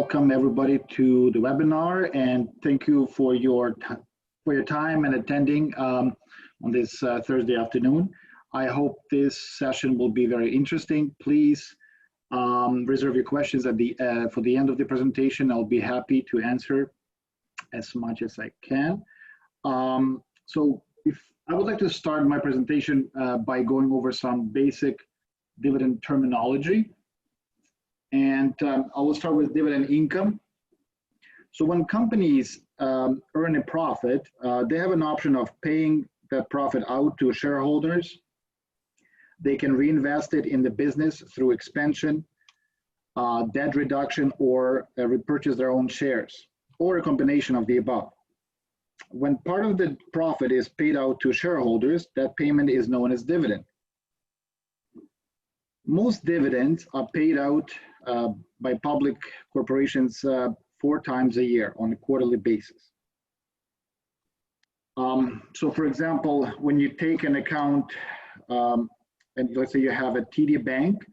welcome everybody to the webinar, and thank you for your time and attending on this Thursday afternoon. I hope this session will be very interesting. Please reserve your questions at for the end of the presentation. I'll be happy to answer as much as I can. So I would like to start my presentation by going over some basic dividend terminology. And I will start with dividend income. So when companies earn a profit, they have an option of paying that profit out to shareholders. They can reinvest it in the business through expansion, debt reduction, or repurchase their own shares, or a combination of the above. When part of the profit is paid out to shareholders, that payment is known as dividend. Most dividends are paid out by public corporations 4 times a year on a quarterly basis. So for example, when you take an account, and let's say you have a TD Bank,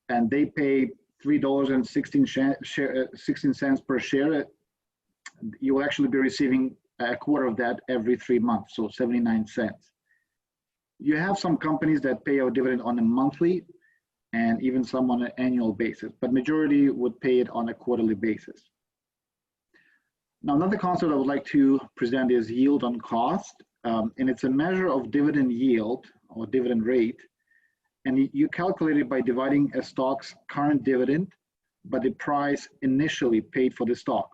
and they pay $3.16 per share, you will actually be receiving a quarter of that every 3 months, so 79 cents. You have some companies that pay out dividend on a monthly and even some on an annual basis, but majority would pay it on a quarterly basis. Now, another concept I would like to present is yield on cost, and it's a measure of dividend yield or dividend rate, and you calculate it by dividing a stock's current dividend by the price initially paid for the stock.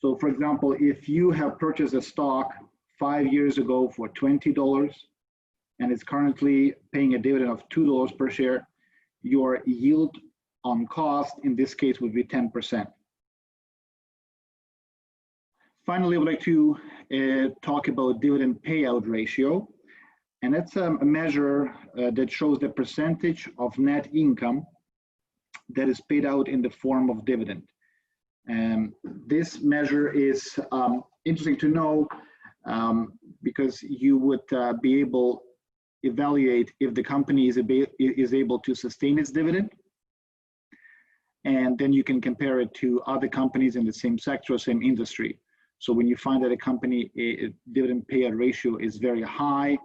So for example, if you have purchased a stock 5 years ago for $20, and it's currently paying a dividend of $2 per share, your yield on cost in this case would be 10%. Finally, I would like to talk about dividend payout ratio, and that's a measure that shows the percentage of net income that is paid out in the form of dividend. And this measure is interesting to know because you would be able evaluate if the company is able to sustain its dividend, and then you can compare it to other companies in the same sector, same industry. So when you find that a company dividend payout ratio is very high,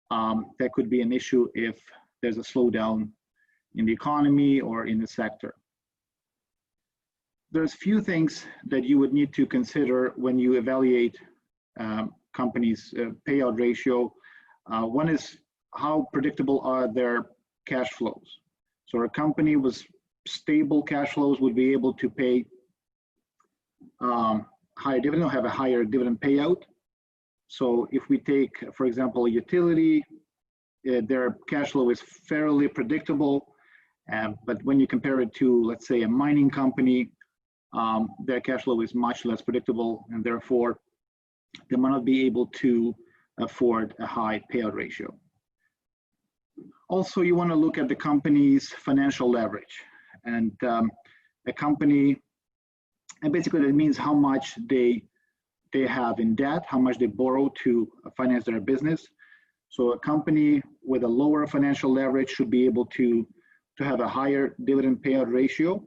that could be an issue if there's a slowdown in the economy or in the sector. There's few things that you would need to consider when you evaluate companies' payout ratio. One is how predictable are their cash flows. So a company with stable cash flows would be able to pay higher dividend or have a higher dividend payout. So if we take, for example, a utility, their cash flow is fairly predictable, but when you compare it to, let's say, a mining company, their cash flow is much less predictable, and therefore they might not be able to afford a high payout ratio. Also, you want to look at the company's financial leverage, and a company, and basically that means how much they have in debt, how much they borrow to finance their business. So a company with a lower financial leverage should be able to have a higher dividend payout ratio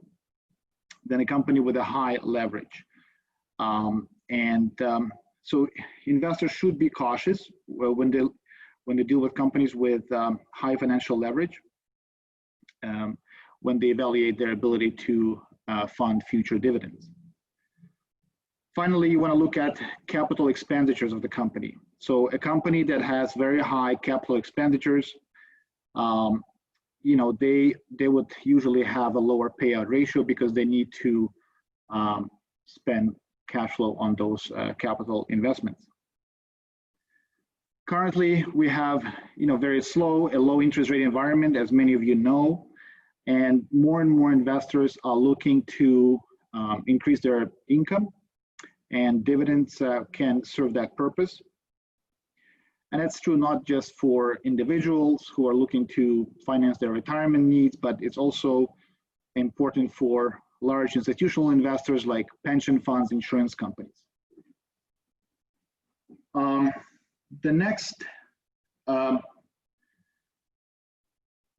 than a company with a high leverage. So investors should be cautious when they deal with companies with high financial leverage, when they evaluate their ability to fund future dividends. Finally, you want to look at capital expenditures of the company. So a company that has very high capital expenditures, they would usually have a lower payout ratio because they need to spend cash flow on those capital investments. Currently, we have a low interest rate environment, as many of you know, and more investors are looking to increase their income, and dividends can serve that purpose. And that's true not just for individuals who are looking to finance their retirement needs, but it's also important for large institutional investors like pension funds, insurance companies. The next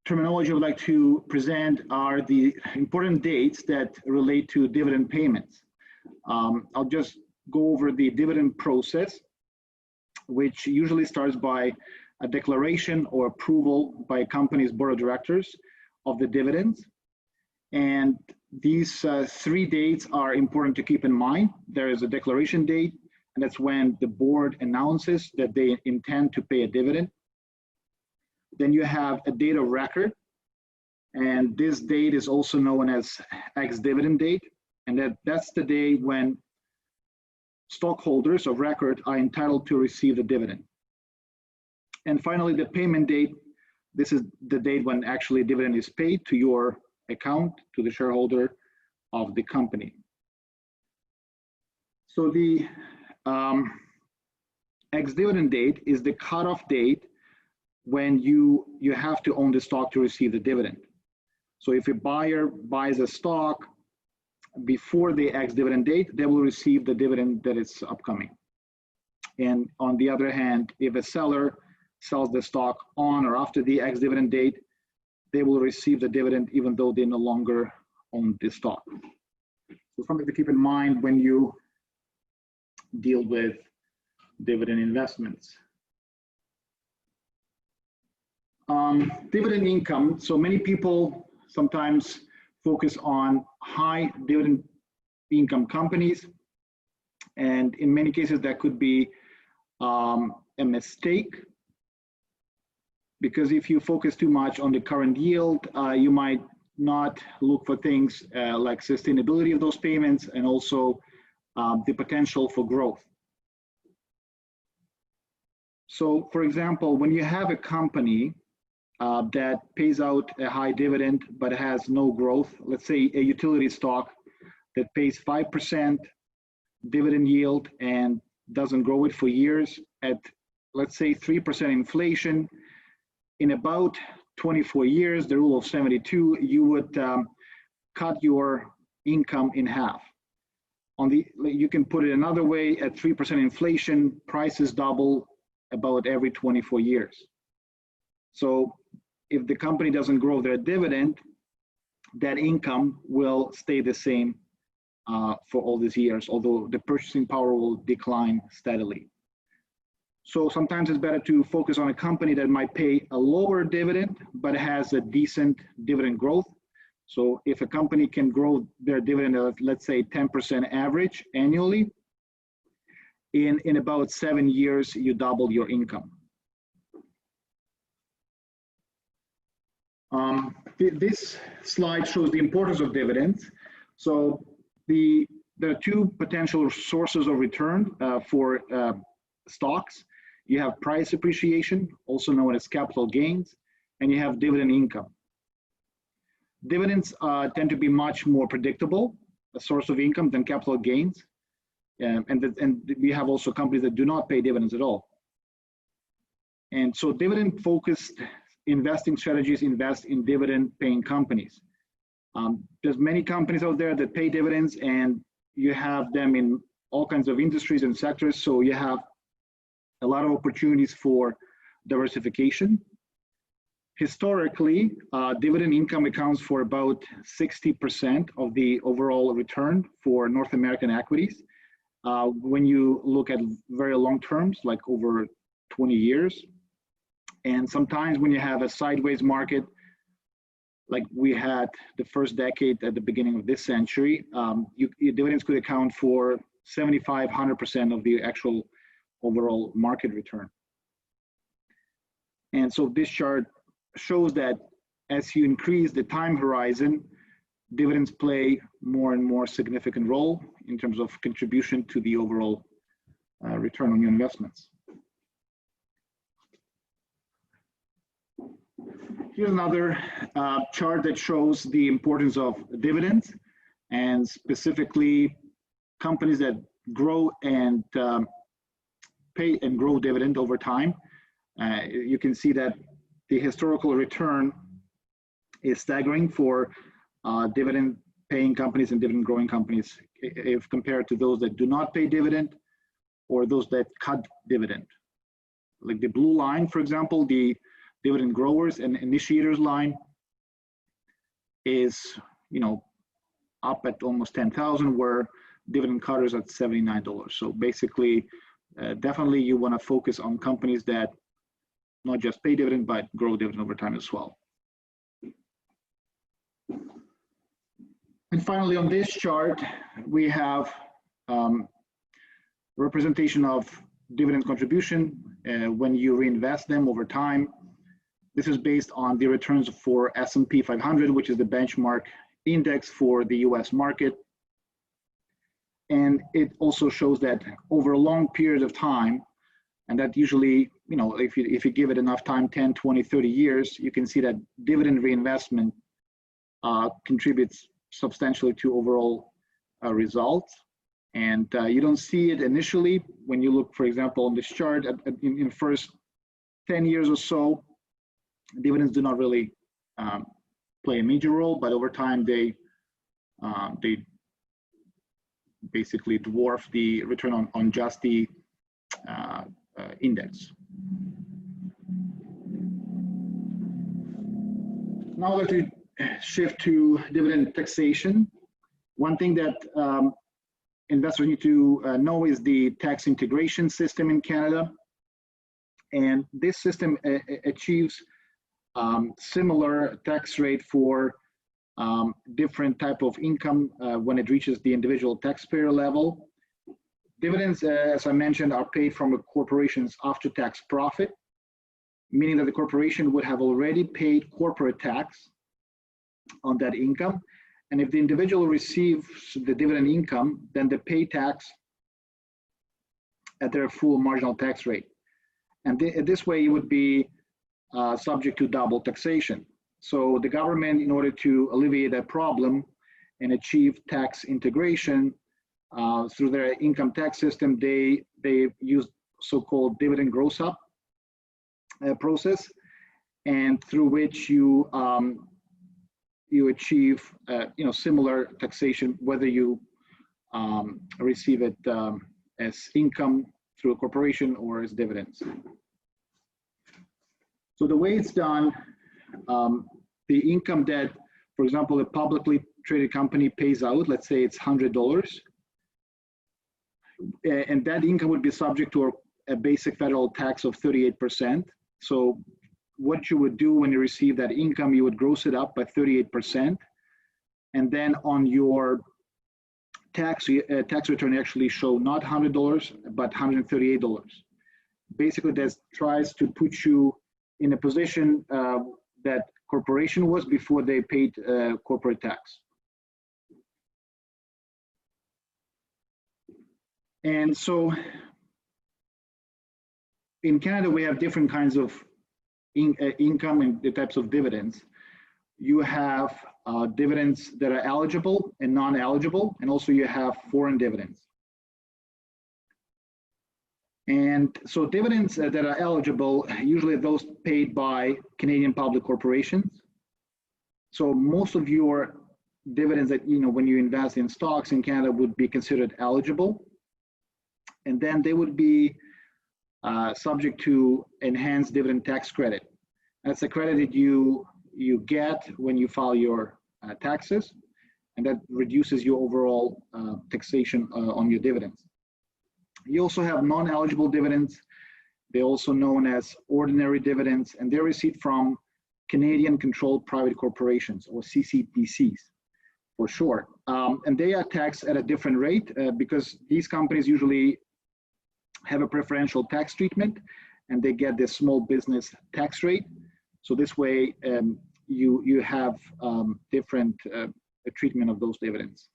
terminology I would like to present are the important dates that relate to dividend payments. I'll just go over the dividend process, which usually starts by a declaration or approval by a company's board of directors of the dividends. And these 3 dates are important to keep in mind. There is a declaration date, and that's when the board announces that they intend to pay a dividend. Then you have a date of record, and this date is also known as ex-dividend date, and that's the day when stockholders of record are entitled to receive the dividend. And finally, the payment date. This is the date when actually a dividend is paid to your account, to the shareholder of the company. So the ex-dividend date is the cutoff date when you have to own the stock to receive the dividend. So if a buyer buys a stock before the ex-dividend date, they will receive the dividend that is upcoming. And on the other hand, if a seller sells the stock on or after the ex-dividend date, they will receive the dividend even though they no longer own the stock. So something to keep in mind when you deal with dividend investments. Dividend income. So many people sometimes focus on high dividend income companies, and in many cases that could be a mistake, because if you focus too much on the current yield, you might not look for things like sustainability of those payments and also the potential for growth. So for example, when you have a company that pays out a high dividend but has no growth, let's say a utility stock that pays 5% dividend yield and doesn't grow it for years at, let's say, 3% inflation, in about 24 years, the rule of 72, you would cut your income in half. You can put it another way, at 3% inflation, prices double about every 24 years. So if the company doesn't grow their dividend, that income will stay the same for all these years, although the purchasing power will decline steadily. So sometimes it's better to focus on a company that might pay a lower dividend, but has a decent dividend growth. So if a company can grow their dividend at, let's say, 10% average annually, in about 7 years, you double your income. This slide shows the importance of dividends. So there are 2 potential sources of return for stocks. You have price appreciation, also known as capital gains, and you have dividend income. Dividends tend to be much more predictable, a source of income, than capital gains. And we have also companies that do not pay dividends at all. And so dividend-focused investing strategies invest in dividend-paying companies. There's many companies out there that pay dividends, and you have them in all kinds of industries and sectors, so you have a lot of opportunities for diversification. Historically, dividend income accounts for about 60% of the overall return for North American equities. When you look at very long terms, like over 20 years. And sometimes when you have a sideways market, like we had the first decade at the beginning of this century, dividends could account for 75, 100% of the actual overall market return. And so this chart shows that as you increase the time horizon, dividends play more and more significant role in terms of contribution to the overall return on your investments. Here's another chart that shows the importance of dividends, and specifically companies that grow and pay and grow dividend over time. You can see that the historical return is staggering for dividend paying companies and dividend growing companies if compared to those that do not pay dividend or those that cut dividend. Like the blue line, for example, the Dividend Growers and Initiators line is, up at almost 10,000, where Dividend Cutters at $79. So basically, definitely you want to focus on companies that not just pay dividend, but grow dividend over time as well. And finally, on this chart, we have representation of dividend contribution when you reinvest them over time. This is based on the returns for S&P 500, which is the benchmark index for the US market. And it also shows that over a long period of time, and that usually, if you give it enough time, 10, 20, 30 years, you can see that dividend reinvestment contributes substantially to overall results. And you don't see it initially when you look, for example, on this chart in the first 10 years or so, dividends do not really play a major role, but over time they basically dwarf the return on just the index. Now let's shift to dividend taxation. One thing that investors need to know is the tax integration system in Canada. And this system achieves similar tax rate for different type of income when it reaches the individual taxpayer level. Dividends, as I mentioned, are paid from a corporation's after-tax profit, meaning that the corporation would have already paid corporate tax on that income. And if the individual receives the dividend income, then they pay tax at their full marginal tax rate. And this way, you would be subject to double taxation. So the government, in order to alleviate that problem and achieve tax integration through their income tax system, they use so-called dividend gross up process, and through which you achieve similar taxation whether you receive it as income through a corporation or as dividends. So the way it's done, the income that, for example, a publicly traded company pays out, let's say it's $100, and that income would be subject to a basic federal tax of 38%. So what you would do when you receive that income, you would gross it up by 38%, and then on your tax return actually show not $100 but $138. Basically, that tries to put you in a position that corporation was before they paid corporate tax. And so in Canada, we have different kinds of income and the types of dividends. You have dividends that are eligible and non-eligible, and also you have foreign dividends. And so dividends that are eligible, usually those paid by Canadian public corporations. So most of your dividends that, when you invest in stocks in Canada would be considered eligible. And then they would be subject to enhanced dividend tax credit. That's a credit that you get when you file your taxes, and that reduces your overall taxation on your dividends. You also have non-eligible dividends. They're also known as ordinary dividends, and they're received from Canadian controlled private corporations, or CCPCs for short. And they are taxed at a different rate because these companies usually have a preferential tax treatment, and they get this small business tax rate. So this way, you have different treatment of those dividends.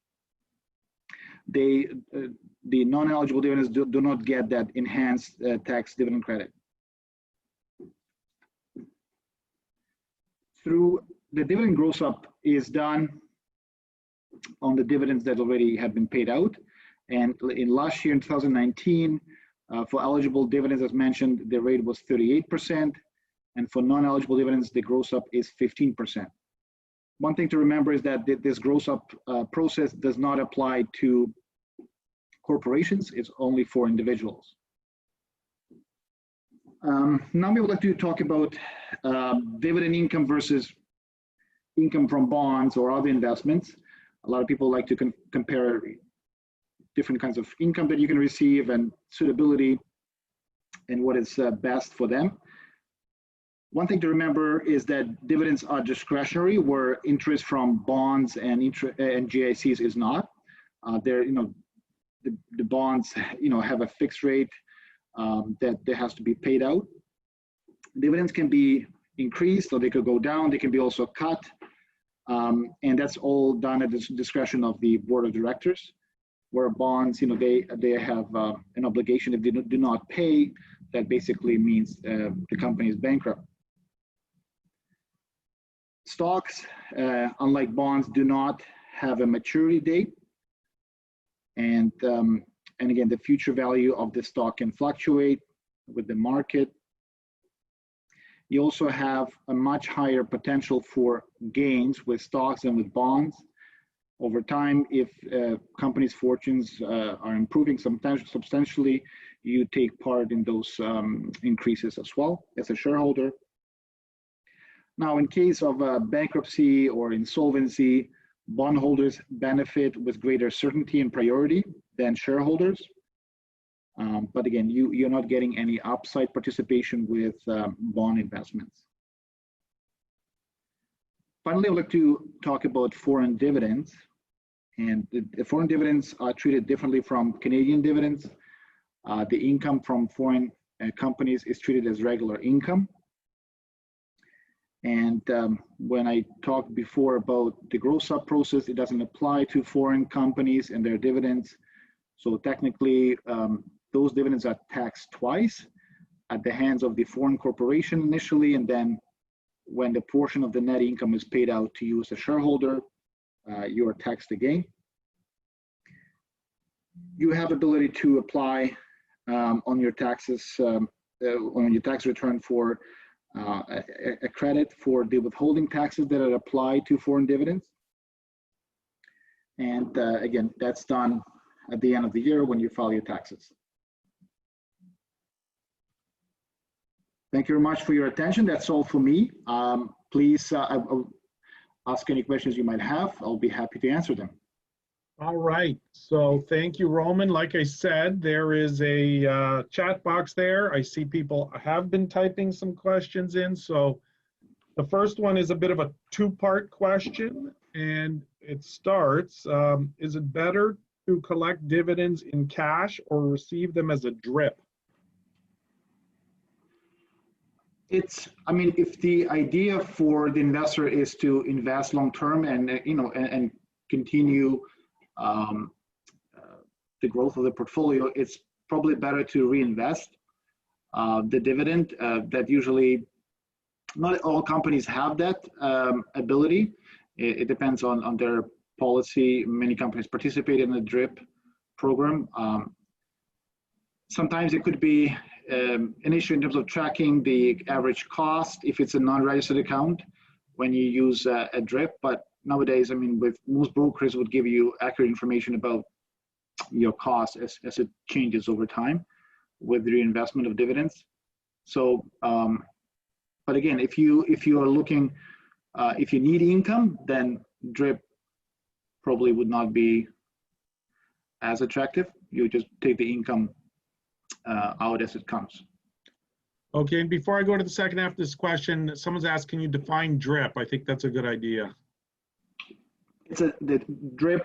The non-eligible dividends do not get that enhanced tax dividend credit. Through the dividend gross up is done on the dividends that already have been paid out. And in last year, in 2019, for eligible dividends, as mentioned, the rate was 38%. And for non-eligible dividends, the gross up is 15%. One thing to remember is that this gross up process does not apply to corporations. It's only for individuals. Now we would like to talk about dividend income versus income from bonds or other investments. A lot of people like to compare different kinds of income that you can receive and suitability and what is best for them. One thing to remember is that dividends are discretionary, where interest from bonds and GICs is not. They're, the bonds, have a fixed rate that has to be paid out. Dividends can be increased, or they could go down. They can be also cut, and that's all done at the discretion of the board of directors. Where bonds, they have an obligation. If they do not pay, that basically means the company is bankrupt. Stocks, unlike bonds, do not have a maturity date, and again, the future value of the stock can fluctuate with the market. You also have a much higher potential for gains with stocks than with bonds. Over time, if companies' fortunes are improving substantially, you take part in those increases as well as a shareholder. Now, in case of bankruptcy or insolvency, bondholders benefit with greater certainty and priority than shareholders. But again, you're not getting any upside participation with bond investments. Finally, I'd like to talk about foreign dividends. And the foreign dividends are treated differently from Canadian dividends. The income from foreign companies is treated as regular income. And when I talked before about the gross up process, it doesn't apply to foreign companies and their dividends. So technically, those dividends are taxed twice at the hands of the foreign corporation initially, and then when the portion of the net income is paid out to you as a shareholder, you are taxed again. You have ability to apply on your taxes, on your tax return for a credit for the withholding taxes that are applied to foreign dividends. And again, that's done at the end of the year when you file your taxes. Thank you very much for your attention. That's all for me. Please I'll ask any questions you might have. I'll be happy to answer them. All right. So thank you, Roman. Like I said, there is a chat box there. I see people have been typing some questions in. So the first one is a bit of a two-part question, and it starts, is it better to collect dividends in cash or receive them as a drip? I mean, if the idea for the investor is to invest long-term and, and continue the growth of the portfolio, it's probably better to reinvest the dividend. That usually, not all companies have that ability. It depends on their policy. Many companies participate in the DRIP program. Sometimes it could be an issue in terms of tracking the average cost if it's a non-registered account when you use a DRIP. But nowadays, I mean, with most brokers would give you accurate information about your cost as it changes over time with the reinvestment of dividends. So, but again, if you are looking, if you need income, then DRIP probably would not be as attractive. You just take the income out as it comes. Okay, and before I go to the second half of this question, someone's asked, can you define DRIP? I think that's a good idea. The DRIP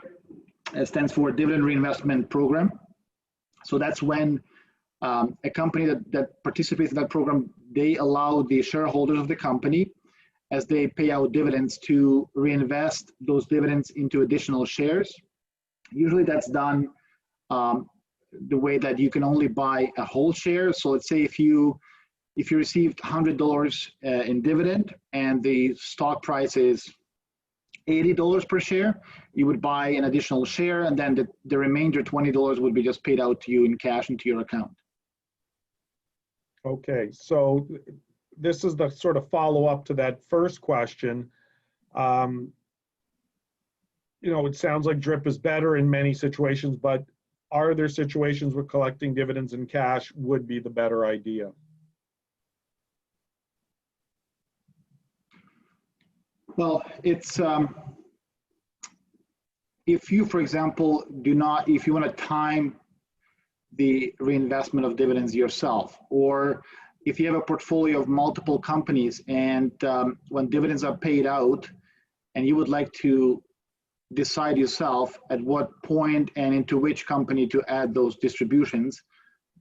stands for Dividend Reinvestment Program. So that's when a company that participates in that program, they allow the shareholders of the company, as they pay out dividends, to reinvest those dividends into additional shares. Usually that's done the way that you can only buy a whole share. So let's say if you received $100 in dividend and the stock price is $80 per share, you would buy an additional share, and then the remainder $20 would be just paid out to you in cash into your account. Okay, so this is the sort of follow-up to that first question. You know, it sounds like DRIP is better in many situations, but are there situations where collecting dividends in cash would be the better idea? Well, it's if you, for example, if you want to time the reinvestment of dividends yourself, or if you have a portfolio of multiple companies and when dividends are paid out and you would like to decide yourself at what point and into which company to add those distributions,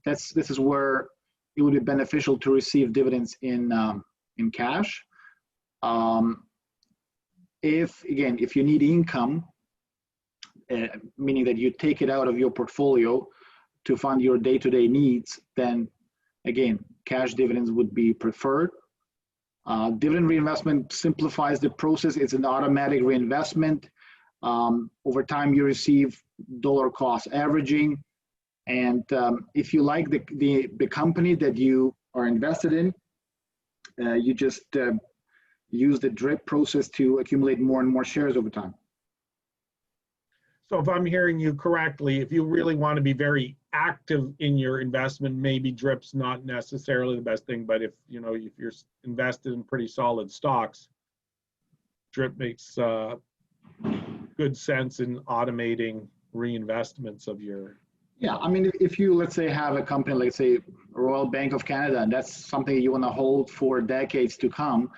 this is where it would be beneficial to receive dividends in cash. If you need income, meaning that you take it out of your portfolio to fund your day-to-day needs, then again, cash dividends would be preferred. Dividend reinvestment simplifies the process. It's an automatic reinvestment. Over time, you receive dollar cost averaging. And if you like the company that you are invested in, you just use the drip process to accumulate more and more shares over time. So if I'm hearing you correctly, if you really want to be very active in your investment, maybe drip's not necessarily the best thing, but if you're invested in pretty solid stocks, drip makes good sense in automating reinvestments of your. Yeah, I mean, if you, let's say, have a company, like say Royal Bank of Canada, and that's something you want to hold for decades to come,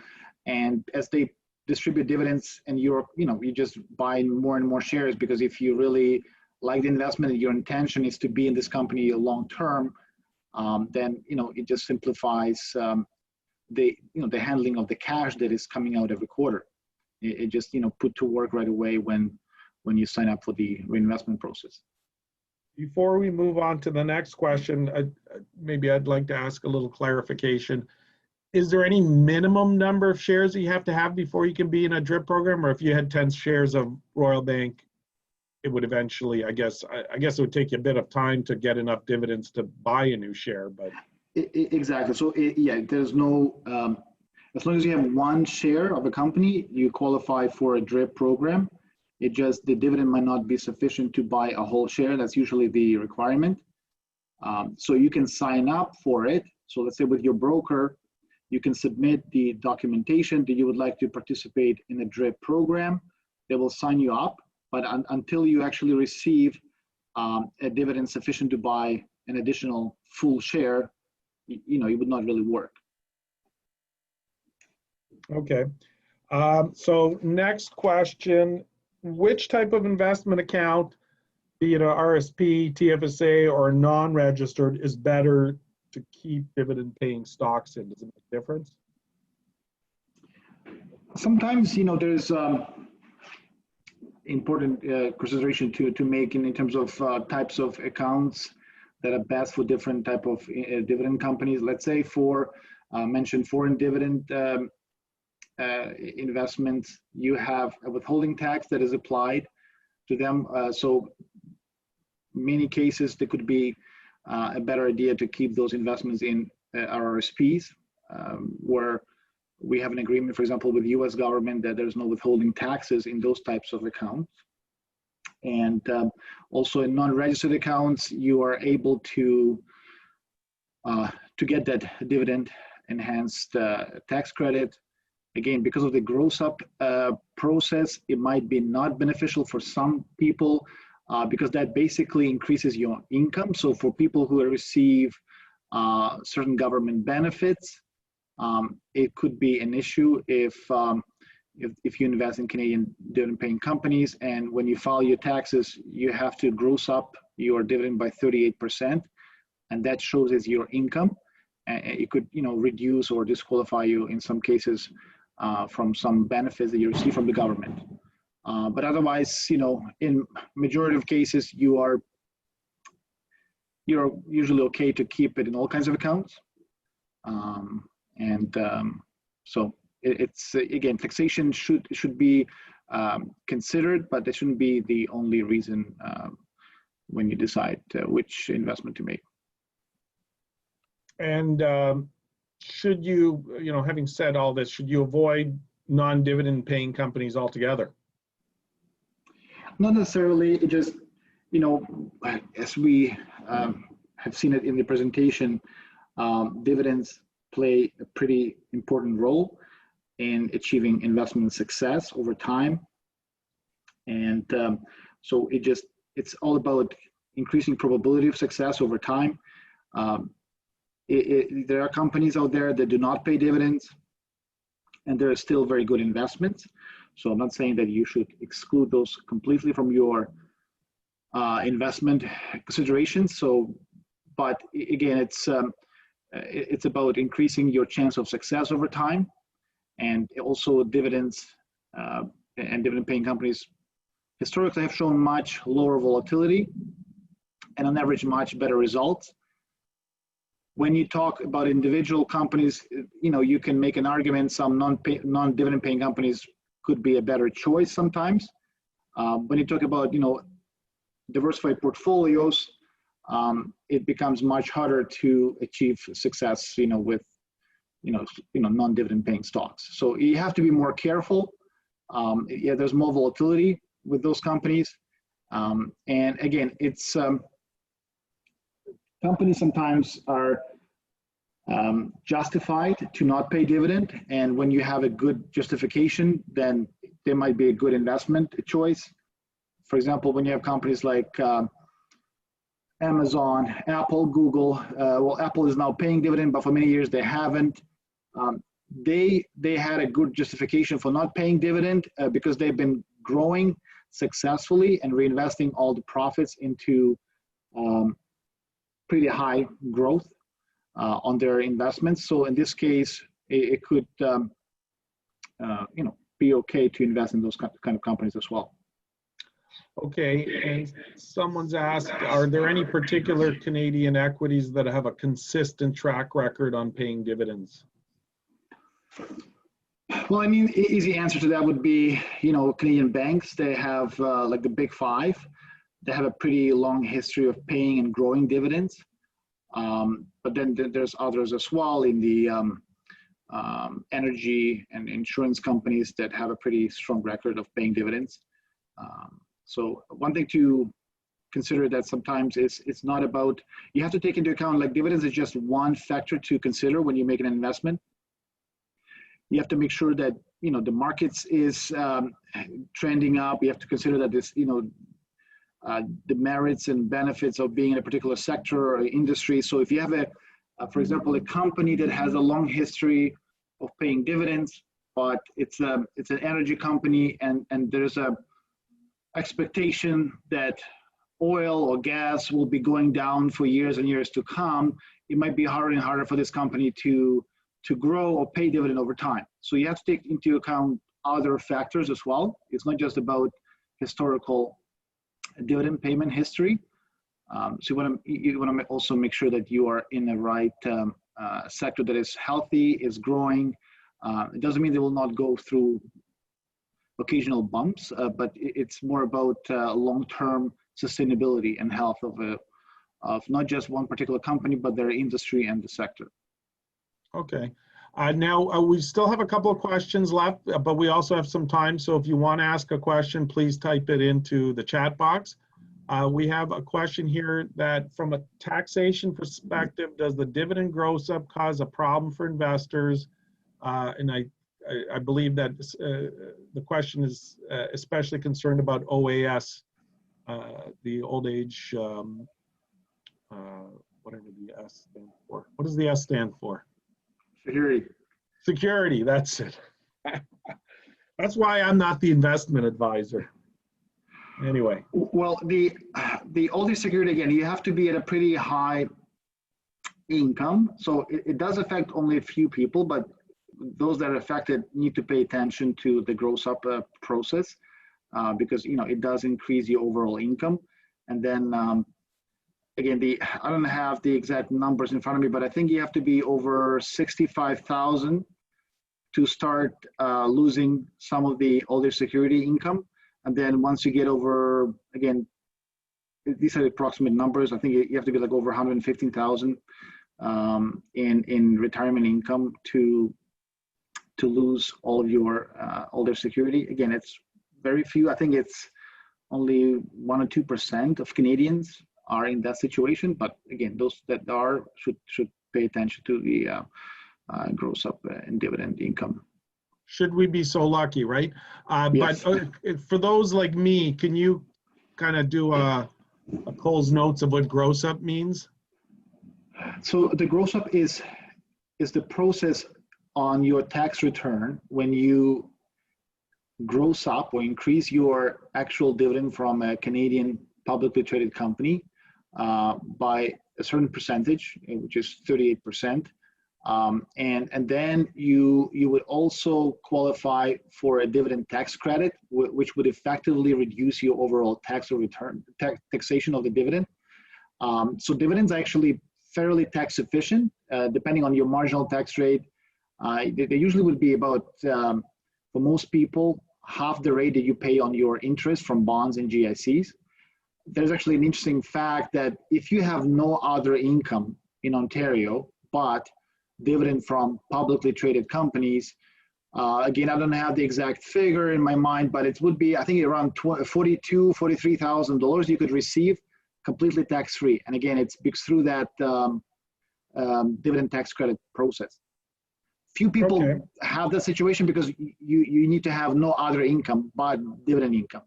and as they distribute dividends and you just buy more and more shares, because if you really like the investment and your intention is to be in this company long term, then it just simplifies the handling of the cash that is coming out every quarter. It just put to work right away when you sign up for the reinvestment process. Before we move on to the next question, maybe I'd like to ask a little clarification. Is there any minimum number of shares that you have to have before you can be in a drip program? Or if you had 10 shares of Royal Bank, it would eventually, I guess it would take you a bit of time to get enough dividends to buy a new share, but. Exactly. So there's no, as long as you have one share of a company, you qualify for a drip program. It just, the dividend might not be sufficient to buy a whole share. That's usually the requirement. So you can sign up for it. So let's say with your broker, you can submit the documentation that you would like to participate in a drip program. They will sign you up, but until you actually receive a dividend sufficient to buy an additional full share, it would not really work. Okay. So next question, which type of investment account, be it a RRSP, TFSA, or non-registered, is better to keep dividend paying stocks in? Does it make a difference? Sometimes, there's important consideration to make in terms of types of accounts that are best for different type of dividend companies. Let's say for mentioned foreign dividend investments, you have a withholding tax that is applied to them. So many cases, there could be a better idea to keep those investments in RRSPs, where we have an agreement, for example, with the US government that there's no withholding taxes in those types of accounts. And also in non-registered accounts, you are able to get that dividend enhanced tax credit. Again, because of the gross up process, it might be not beneficial for some people because that basically increases your income. So for people who receive certain government benefits, it could be an issue if you invest in Canadian dividend paying companies, and when you file your taxes, you have to gross up your dividend by 38%, and that shows as your income. And it could reduce or disqualify you in some cases from some benefits that you receive from the government. But otherwise, in majority of cases, you're usually okay to keep it in all kinds of accounts. So it's again, taxation should be considered, but that shouldn't be the only reason when you decide which investment to make. And should you, having said all this, should you avoid non-dividend paying companies altogether? Not necessarily. It just, as we have seen it in the presentation, dividends play a pretty important role. in achieving investment success over time. And so it's all about increasing probability of success over time. There are companies out there that do not pay dividends, and they're still very good investments. So I'm not saying that you should exclude those completely from your investment considerations. So, but again, it's about increasing your chance of success over time, and also dividends and dividend-paying companies historically have shown much lower volatility and on average much better results. When you talk about individual companies, you can make an argument some non-dividend paying companies could be a better choice sometimes. When you talk about diversified portfolios, it becomes much harder to achieve success with non-dividend paying stocks. So you have to be more careful. Yeah, there's more volatility with those companies, and again, it's companies sometimes are justified to not pay dividend, and when you have a good justification, then they might be a good investment choice. For example, when you have companies like Amazon, Apple, Google, well, Apple is now paying dividend, but for many years they haven't. They had a good justification for not paying dividend because they've been growing successfully and reinvesting all the profits into pretty high growth on their investments. So in this case, it could be okay to invest in those kind of companies as well. Okay, and someone's asked, are there any particular Canadian equities that have a consistent track record on paying dividends? Well, I mean, easy answer to that would be, Canadian banks. They have like the big five. They have a pretty long history of paying and growing dividends. But then there's others as well in the energy and insurance companies that have a pretty strong record of paying dividends. So one thing to consider that sometimes it's not about, you have to take into account like dividends is just one factor to consider when you make an investment. You have to make sure that, the markets is trending up. You have to consider that this, the merits and benefits of being in a particular sector or industry. So if you have for example, a company that has a long history of paying dividends, but it's an energy company and there's a expectation that oil or gas will be going down for years and years to come, it might be harder and harder for this company to grow or pay dividend over time. So you have to take into account other factors as well. It's not just about historical dividend payment history. So you want to also make sure that you are in the right sector that is healthy, is growing. It doesn't mean they will not go through occasional bumps, but it's more about long-term sustainability and health of not just one particular company, but their industry and the sector. Okay. Now, we still have a couple of questions left, but we also have some time. So if you want to ask a question, please type it into the chat box. We have a question here that from a taxation perspective, does the dividend gross up cause a problem for investors? And I believe that the question is especially concerned about OAS, the old age, whatever the S stands for. What does the S stand for? Security. Security, that's it. That's why I'm not the investment advisor. Anyway. Well, the old age security, again, you have to be at a pretty high income. So it does affect only a few people, but those that are affected need to pay attention to the gross up process because it does increase your overall income. And then again, I don't have the exact numbers in front of me, but I think you have to be over 65,000 to start losing some of the old age security income. And then once you get over, again, these are the approximate numbers. I think you have to be like over 115,000 in retirement income to lose all of your older security. Again, it's very few. I think it's only 1 or 2% of Canadians are in that situation. But again, those that are should pay attention to the gross up in dividend income. should we be so lucky, right? Yes. But for those like me, can you kind of do a Cole's notes of what gross up means? So the gross up is the process on your tax return when you gross up or increase your actual dividend from a Canadian publicly traded company by a certain percentage, which is 38%. And then you would also qualify for a dividend tax credit, which would effectively reduce your overall tax or return taxation of the dividend. So dividends are actually fairly tax efficient, depending on your marginal tax rate. They usually would be about, for most people, half the rate that you pay on your interest from bonds and GICs. There's actually an interesting fact that if you have no other income in Ontario, but dividend from publicly traded companies, again, I don't have the exact figure in my mind, but it would be, I think, around $42,000, $43,000 you could receive completely tax-free. And again, it's because through that dividend tax credit process. Few people have that situation because you need to have no other income but dividend income.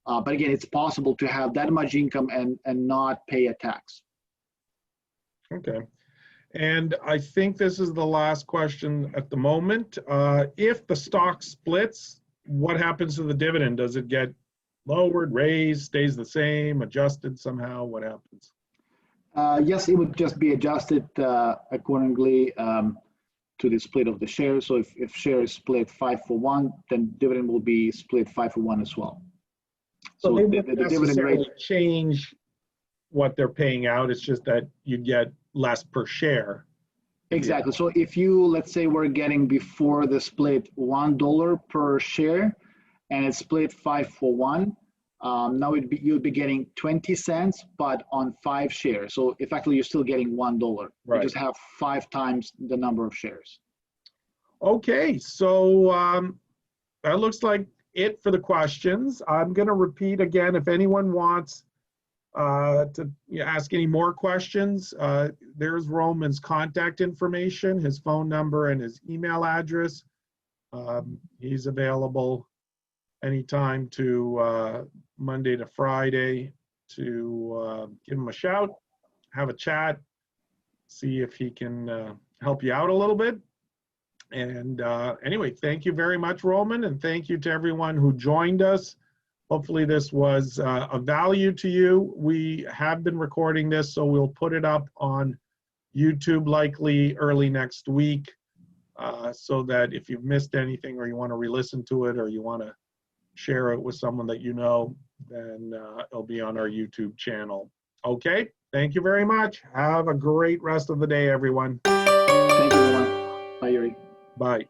But again, it's possible to have that much income and not pay a tax. Okay. And I think this is the last question at the moment. If the stock splits, what happens to the dividend? Does it get lowered, raised, stays the same, adjusted somehow? What happens? Yes, it would just be adjusted accordingly to the split of the shares. So if shares split 5-for-1, then dividend will be split 5-for-1 as well. So they wouldn't necessarily change what they're paying out. It's just that you get less per share. Exactly. So if you, let's say we're getting before the split $1 per share and it's split 5-for-1, now you'd be getting 20 cents, but on 5 shares. So effectively, you're still getting $1. Right. You just have 5 times the number of shares. Okay, so that looks like it for the questions. I'm going to repeat again. If anyone wants to ask any more questions, there's Roman's contact information, his phone number, and his email address. He's available anytime to Monday to Friday to give him a shout, have a chat, see if he can help you out a little bit. And anyway, thank you very much, Roman, and thank you to everyone who joined us. Hopefully this was of value to you. We have been recording this, so we'll put it up on YouTube likely early next week, so that if you've missed anything or you want to re-listen to it or you want to share it with someone that you know, then it'll be on our YouTube channel. Okay, thank you very much. Have a great rest of the day, everyone. Thank you, everyone. Bye, Yuri. Bye.